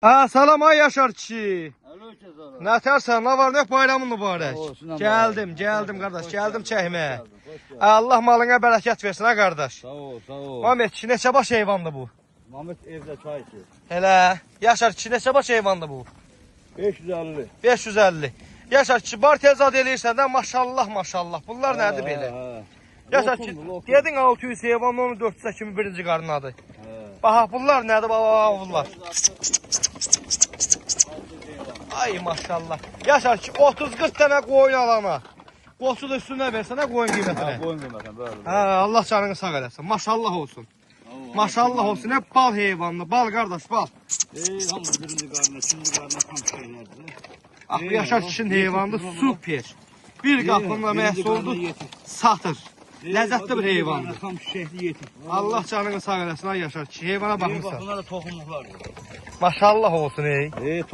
Salam ay Yaşar kişi. Aleykümselam. Ne tersen, ne var ne yok, bayramın mübarək. olsun, amma. Geldim qardaş, geldim çəkməyə. Allah malına bərəkət versin ha qardaş. Sağ ol, sağ ol. Mehmet kişi neçə baş heyvandır bu? Mehmet evde çay içiyor. Hele, Yaşar kişi neçə baş heyvandır bu? 550. 550. Yaşar kişi bar tezad eləyirsən də maşallah maşallah. Bunlar nədir belə? Yaşar kişi, dedin 600 heyvan onu 400'ə kimi birinci qarnadır. Bax bunlar nədir baba bunlar? Ay maşallah. Yaşar ki 30-40 tane koyun alana. Qoçu da üstüne versene koyun qiymətini. Boyun deməkən, böyle. Allah canını sağ eləsin. Maşallah olsun. Maşallah olsun. Hep bal heyvanlı. Bal kardeş bal. Hamı birinci qarnına, ikinci qarnına tam şeylərdir. Ah, Yaşar kişinin heyvanı süper. Bir qapında məhsuldur, satır. Ləzzətli bir heyvandır. Tam şəhli yetir. Allah canını sağ eləsin ay Yaşar kişi. Heyvana baxırsan. Bunlar da toxumluqlar. Maşallah olsun ey.